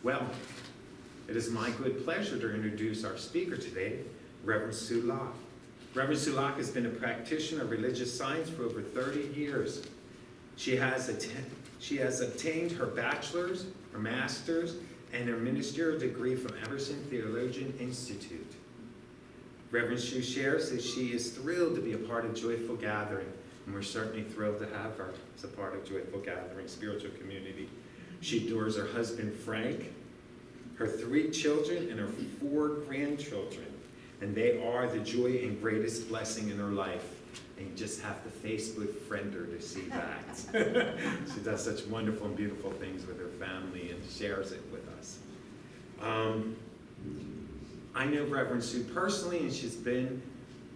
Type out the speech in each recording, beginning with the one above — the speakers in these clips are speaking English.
Well, it is my good pleasure to introduce our speaker today, Reverend Sue Locke. Reverend Sue Locke has been a practitioner of religious science for over 30 years. She has obtained her bachelor's, her master's, and her ministerial degree from Emerson Theologian Institute. Reverend Sue shares that she is thrilled to be a part of Joyful Gathering, and we're certainly thrilled to have her as a part of Joyful Gathering spiritual community. She adores her husband, Frank, her 3 children, and her 4 grandchildren. And they are the joy and greatest blessing in her life. And you just have to Facebook friend her to see that. She does such wonderful and beautiful things with her family and shares it with us. I know Reverend Sue personally, and she's been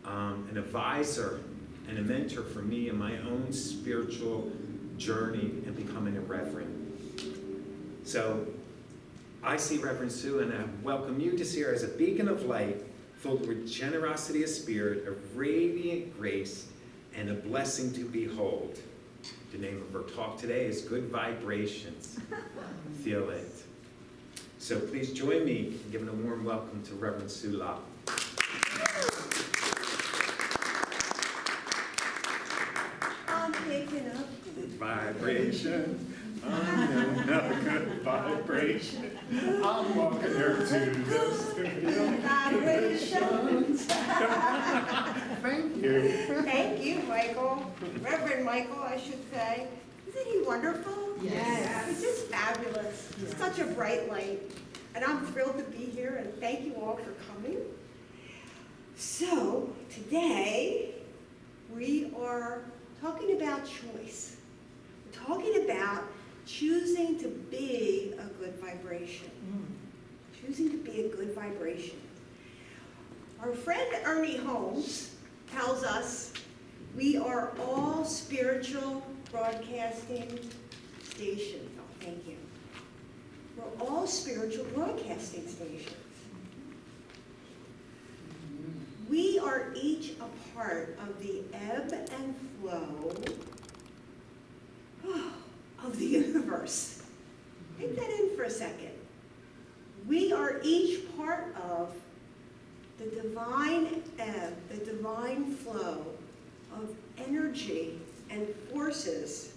an advisor and a mentor for me in my own spiritual journey in becoming a reverend. So I see Reverend Sue, and I welcome you to see her as a beacon of light, filled with generosity of spirit, of radiant grace, and a blessing to behold. The name of her talk today is Good Vibrations. Feel it. So please join me in giving a warm welcome to Reverend Sue Locke. I'm picking up Good vibration. I'm in a good vibration. I'm walking her to the studio. vibrations. Thank you. Thank you, Michael. Reverend Michael, I should say. Isn't he wonderful? Yes. He's just fabulous. He's such a bright light. And I'm thrilled to be here, and thank you all for coming. So, today, we are talking about choice. We're talking about choosing to be a good vibration. Choosing to be a good vibration. Our friend Ernie Holmes tells us we are all spiritual broadcasting stations. Oh, thank you. We're all spiritual broadcasting stations. We are each a part of the ebb and flow of the universe. Take that in for a second. We are each part of the divine ebb, the divine flow of energy and forces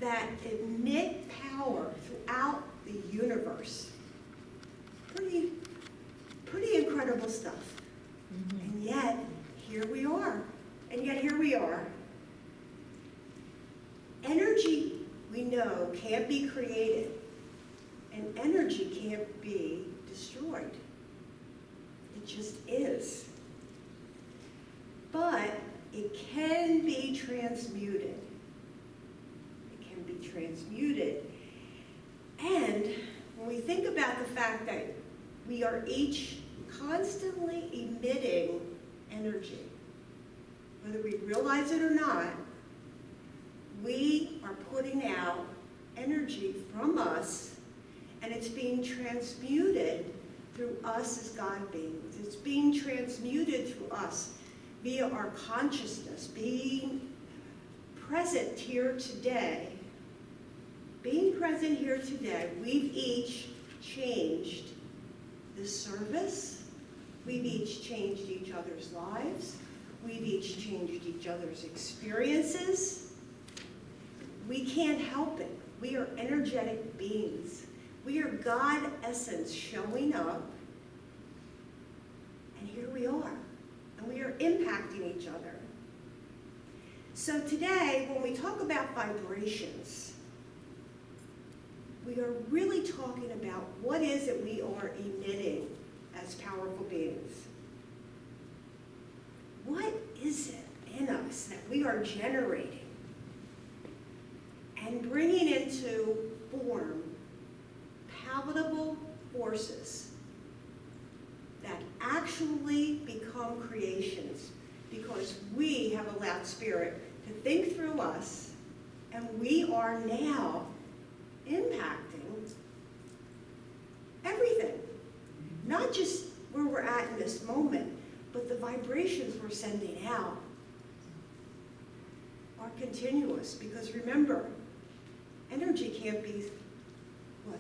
that emit power throughout the universe. Pretty incredible stuff. And yet, here we are. Energy, we know, can't be created. And energy can't be destroyed. It just is. But it can be transmuted. It can be transmuted. And when we think about the fact that we are each constantly emitting energy, whether we realize it or not, we are putting out energy from us, and it's being transmuted through us as God beings. It's being transmuted through us via our consciousness, being present here today. Being present here today, we've each changed the service. We've each changed each other's lives. We've each changed each other's experiences. We can't help it. We are energetic beings. We are God essence showing up. And here we are. And we are impacting each other. So today, when we talk about vibrations, we are really talking about what is it we are emitting as powerful beings. What is it in us that we are generating and bringing into form palatable forces that actually become creations because we have allowed Spirit to think through us, and we are now impacting everything. Not just where we're at in this moment, but the vibrations we're sending out are continuous. Because remember, energy can't be, what?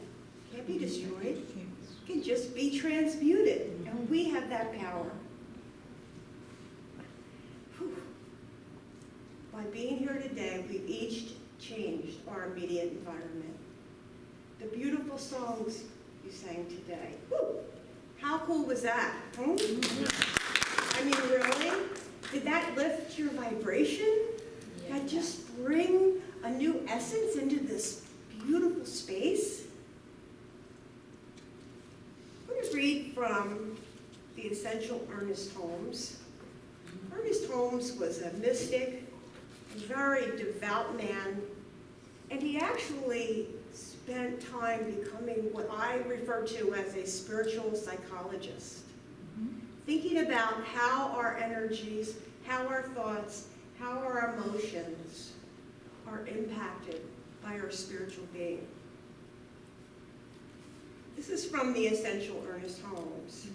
can't be destroyed. It can just be transmuted, and we have that power. Whew. By being here today, we've each changed our immediate environment. The beautiful songs you sang today. Whew. How cool was that? Hmm? I mean, really? Did that lift your vibration? That just bring a new essence into this beautiful space? I'm going to read from the Essential Ernest Holmes. Ernest Holmes was a mystic, a very devout man, and he actually spent time becoming what I refer to as a spiritual psychologist, thinking about how our energies, how our thoughts, how our emotions are impacted by our spiritual being. This is from the Essential Ernest Holmes.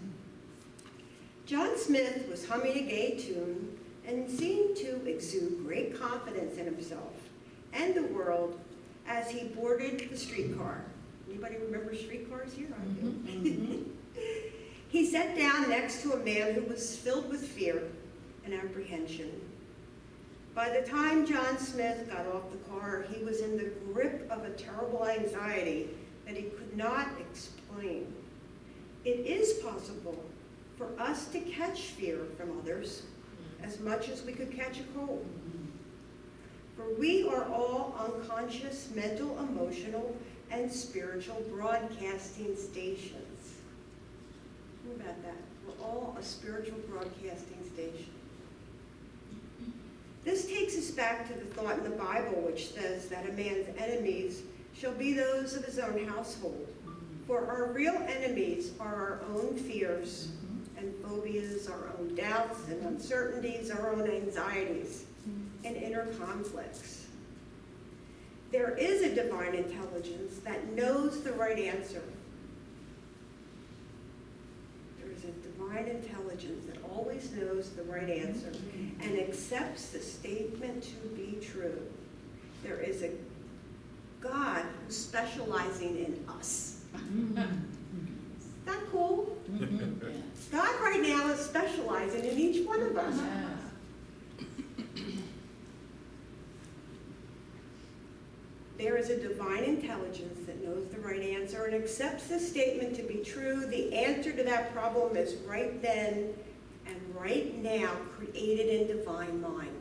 John Smith was humming a gay tune and seemed to exude great confidence in himself and the world as he boarded the streetcar. Anybody remember streetcars here? I do. He sat down next to a man who was filled with fear and apprehension. By the time John Smith got off the car, he was in the grip of a terrible anxiety that he could not explain. It is possible for us to catch fear from others as much as we could catch a cold. For we are all unconscious, mental, emotional, and spiritual broadcasting stations. Think about that. We're all a spiritual broadcasting station. This takes us back to the thought in the Bible which says that a man's enemies shall be those of his own household. For our real enemies are our own fears and phobias, our own doubts and uncertainties, our own anxieties and inner conflicts. There is a divine intelligence that knows the right answer. There is a divine intelligence that always knows the right answer and accepts the statement to be true. There is a God who's specializing in us. Isn't that cool? God right now is specializing in each one of us. There is a divine intelligence that knows the right answer and accepts the statement to be true. The answer to that problem is right then and right now created in divine mind.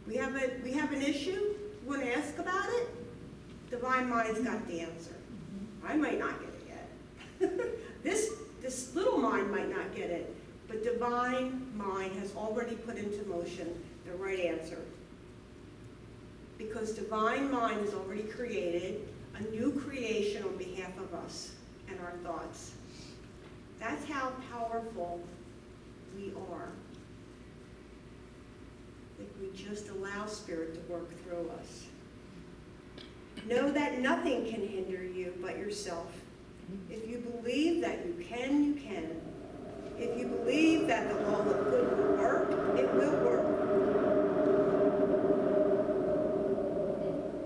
We have an issue? You want to ask about it? Divine mind's got the answer. I might not get it yet. This little mind might not get it, but divine mind has already put into motion the right answer. Because divine mind has already created a new creation on behalf of us and our thoughts. That's how powerful we are. If we just allow Spirit to work through us. Know that nothing can hinder you but yourself. If you believe that you can, you can. If you believe that the law of good will work, it will work.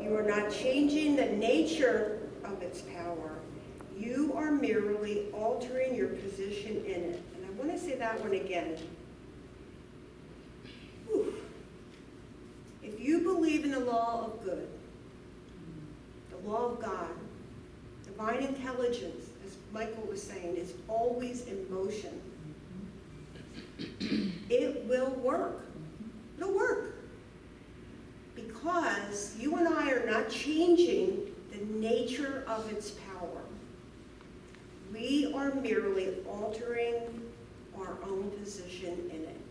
You are not changing the nature of its power. You are merely altering your position in it. And I want to say that one again. Whew. If you believe in the law of good, the law of God, divine intelligence, as Michael was saying, is always in motion. It will work. It'll work. Because you and I are not changing the nature of its power. We are merely altering our own position in it.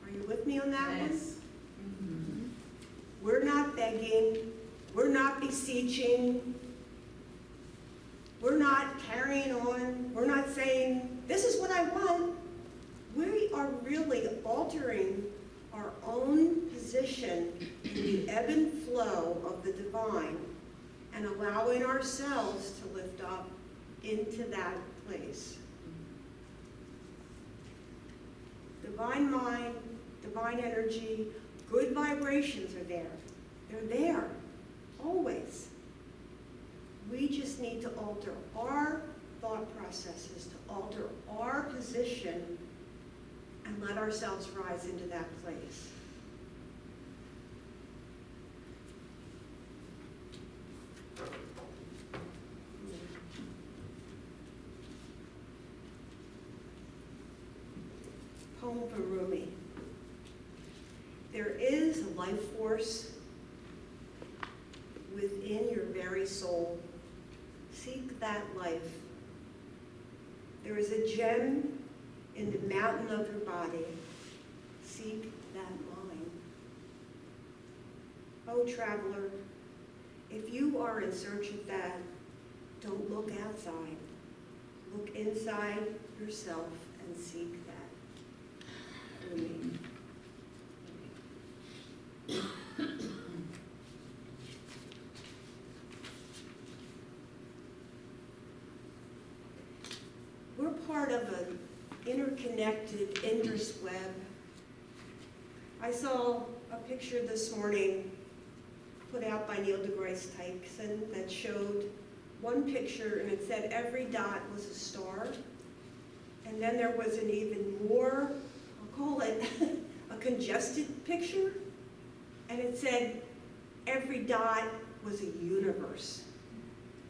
Are you with me on that one? We're not begging. We're not beseeching. We're not carrying on. We're not saying, this is what I want. We are really altering our own position in the ebb and flow of the divine and allowing ourselves to lift up into that place. Divine mind, divine energy, good vibrations are there. They're there. always. We just need to alter our thought processes, to alter our position, and let ourselves rise into that place. Poem from Rumi. There is a life force within your very soul. Seek that life. There is a gem in the mountain of your body. Seek that mine. Oh, traveler, if you are in search of that, don't look outside. Look inside yourself and seek that. Rumi. We're part of an interconnected endless web. I saw a picture this morning put out by Neil deGrasse Tyson that showed one picture and it said every dot was a star. And then there was an even more, I'll call it a congested picture. And it said every dot was a universe.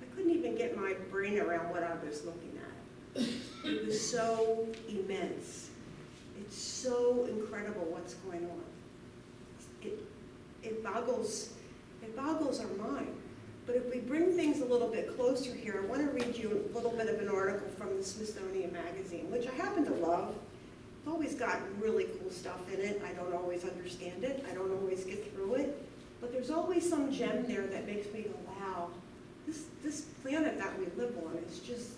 I couldn't even get my brain around what I was looking at. It was so immense. It's so incredible what's going on. It boggles our mind. But if we bring things a little bit closer here, I want to read you a little bit of an article from the Smithsonian Magazine, which I happen to love. It's always got really cool stuff in it. I don't always understand it. I don't always get through it. But there's always some gem there that makes me go, wow, this planet that we live on is just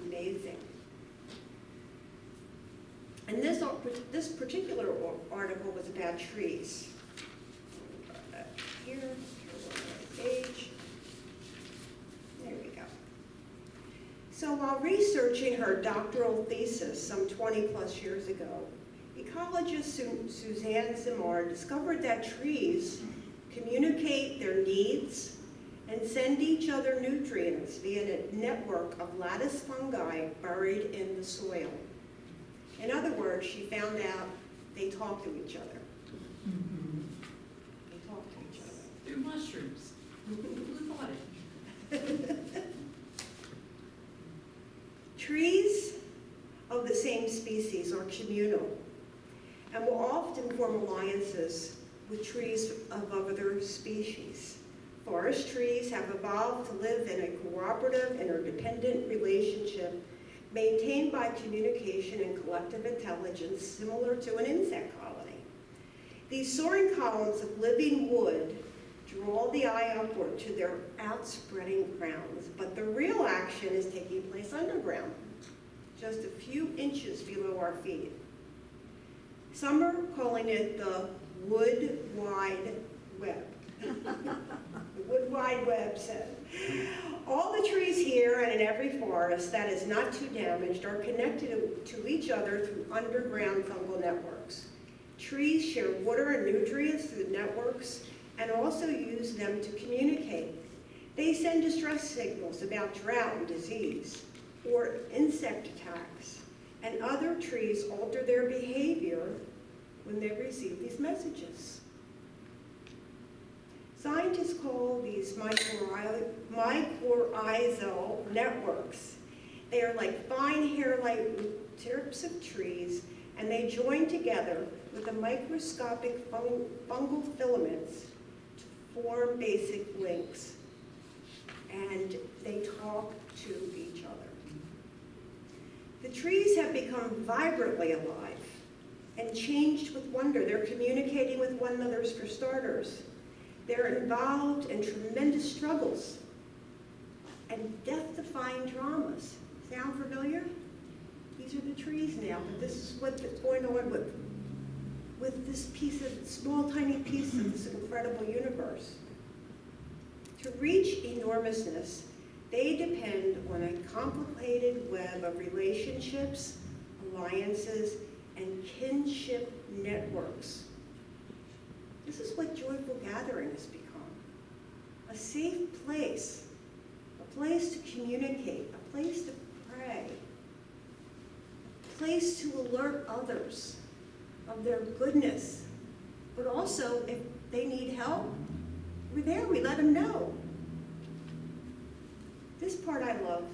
amazing. And this particular article was about trees. Here, page. There we go. So while researching her doctoral thesis some 20 plus years ago, ecologist Suzanne Simard discovered that trees communicate their needs and send each other nutrients via a network of lattice fungi buried in the soil. In other words, she found out they talk to each other. They talk to each other. They're mushrooms. Who thought it? Trees of the same species are communal and will often form alliances with trees of other species. Forest trees have evolved to live in a cooperative, interdependent relationship maintained by communication and collective intelligence similar to an insect colony. These soaring columns of living wood draw the eye upward to their outspreading crowns, but the real action is taking place underground, just a few inches below our feet. Some are calling it the wood wide web. The wood wide web said. All the trees here and in every forest that is not too damaged are connected to each other through underground fungal networks. Trees share water and nutrients through the networks and also use them to communicate. They send distress signals about drought and disease or insect attacks, and other trees alter their behavior when they receive these messages. Scientists call these mycorrhizal networks. They are like fine hair-like tips of trees, and they join together with the microscopic fungal filaments to form basic links, and they talk to each other. The trees have become vibrantly alive and changed with wonder. They're communicating with one another for starters. They're involved in tremendous struggles and death-defying dramas. Sound familiar? These are the trees now, but this is what's going on with this small, tiny piece of this incredible universe. To reach enormousness, they depend on a complicated web of relationships, alliances, and kinship networks. This is what joyful gathering has become. a safe place, a place to communicate, a place to pray, a place to alert others of their goodness, but also if they need help, we're there, we let them know. This part I love.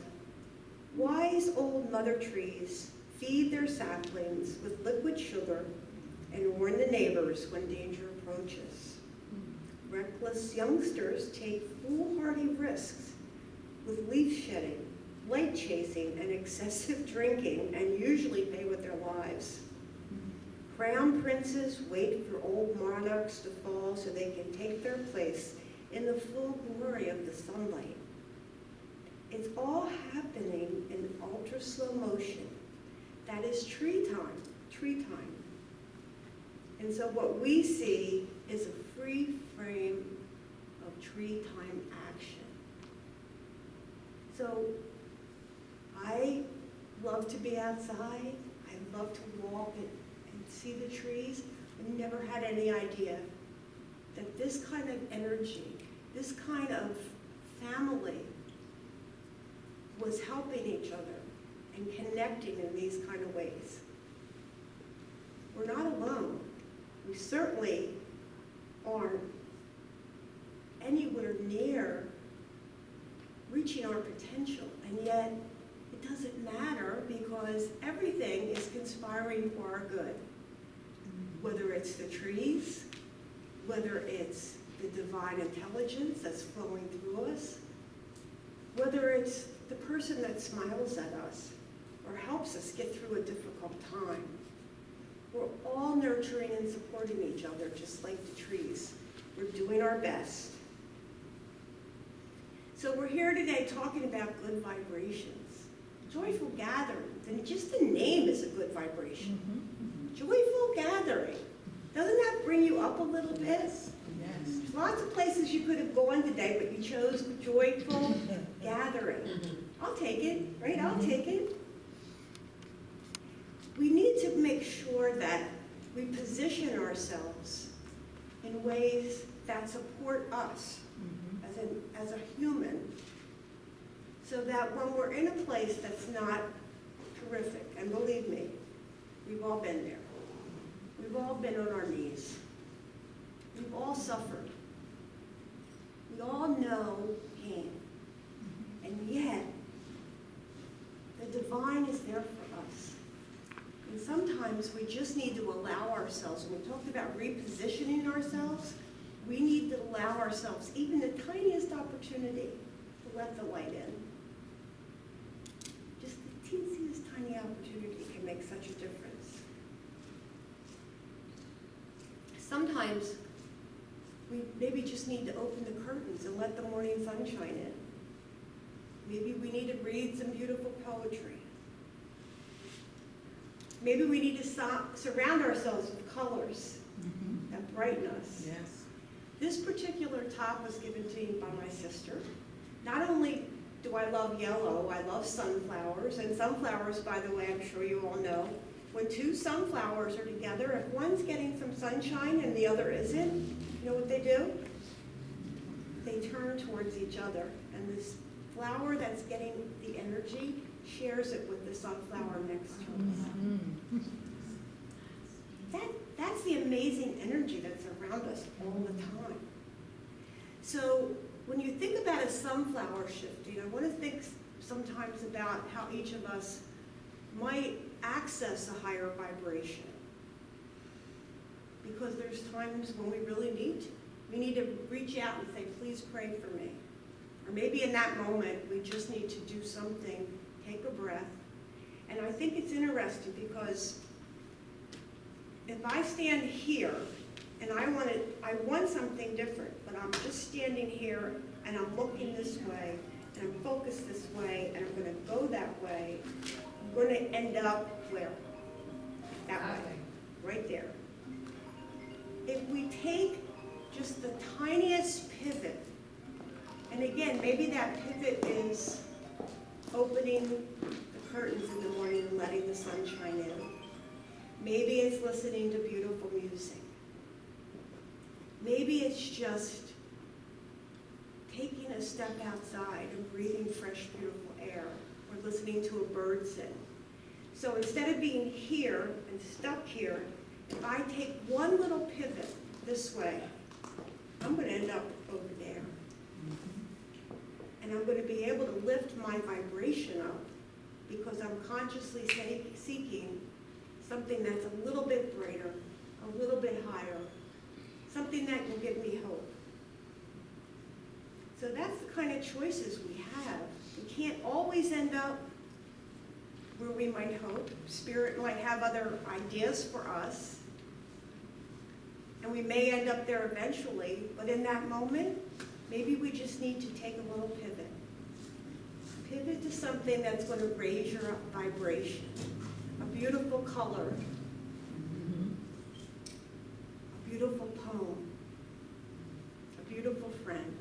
Wise old mother trees feed their saplings with liquid sugar and warn the neighbors when danger approaches. Reckless youngsters take foolhardy risks with leaf shedding, light chasing, and excessive drinking, and usually pay with their lives. Crown princes wait for old monarchs to fall so they can take their place in the full glory of the sunlight. It's all happening in ultra slow motion. That is tree time, tree time. And so what we see is a free frame of tree time action. So I love to be outside. I love to walk and see the trees. I never had any idea that this kind of energy, this kind of family was helping each other and connecting in these kind of ways. We're not alone. We certainly aren't anywhere near reaching our potential, and yet it doesn't matter because everything is conspiring for our good. Whether it's the trees, whether it's the divine intelligence that's flowing through us, whether it's the person that smiles at us or helps us get through a difficult time. We're all nurturing and supporting each other just like the trees. We're doing our best. So we're here today talking about good vibrations. Joyful gatherings, and just the name is a good vibration. Joyful gathering. Doesn't that bring you up a little bit? Yes. There's lots of places you could have gone today, but you chose joyful gathering. I'll take it, right? I'll take it. We need to make sure that we position ourselves in ways that support us as a human, so that when we're in a place that's not terrific, and believe me, we've all been there. We've all been on our knees. We've all suffered. We all know pain. And yet, the divine is there for us. And sometimes we just need to allow ourselves, when we talked about repositioning ourselves, we need to allow ourselves even the tiniest opportunity to let the light in. Just the teeniest tiny opportunity can make such a difference. Sometimes we maybe just need to open the curtains and let the morning sunshine in. Maybe we need to read some beautiful poetry. Maybe we need to surround ourselves with colors that brighten us. Yes. This particular top was given to me by my sister. Not only do I love yellow, I love sunflowers. And sunflowers, by the way, I'm sure you all know, when two sunflowers are together, if one's getting some sunshine and the other isn't, you know what they do? They turn towards each other. And this flower that's getting the energy shares it with the sunflower next to us. That's the amazing energy that's around us all the time. So when you think about a sunflower shifting, I want to think sometimes about how each of us might access a higher vibration. Because there's times when we really need to. We need to reach out and say, please pray for me. Or maybe in that moment, we just need to do something, take a breath. And I think it's interesting because if I stand here and I want something different, but I'm just standing here and I'm looking this way and I'm focused this way and I'm going to go that way, I'm going to end up where? That way, right there. If we take just the tiniest pivot, and again, maybe that pivot is opening the curtains in the morning and letting the sun shine in. Maybe it's listening to beautiful music. Maybe it's just step outside and breathing fresh, beautiful air, or listening to a bird sing. So instead of being here and stuck here, if I take one little pivot this way, I'm going to end up over there. And I'm going to be able to lift my vibration up because I'm consciously seeking something that's a little bit brighter, a little bit higher, something that will give me hope. So that's the kind of choices we have. We can't always end up where we might hope. Spirit might have other ideas for us. And we may end up there eventually, but in that moment, maybe we just need to take a little pivot. Pivot to something that's going to raise your vibration. A beautiful color. A beautiful poem. A beautiful friend.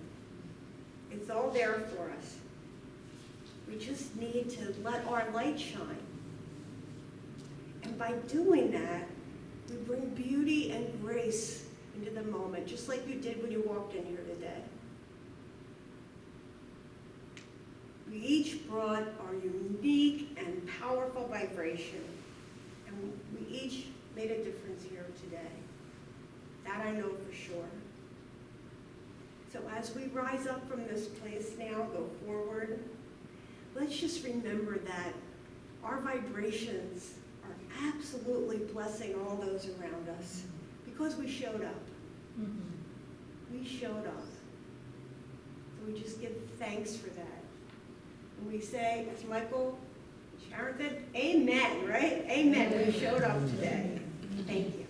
It's all there for us. We just need to let our light shine. And by doing that, we bring beauty and grace into the moment, just like you did when you walked in here today. We each brought our unique and powerful vibration, and we each made a difference here today. That I know for sure. So as we rise up from this place now, go forward, let's just remember that our vibrations are absolutely blessing all those around us because we showed up. We showed up. So we just give thanks for that. And we say, as Michael Sharon said, amen, right? Amen. We showed up today. Thank you.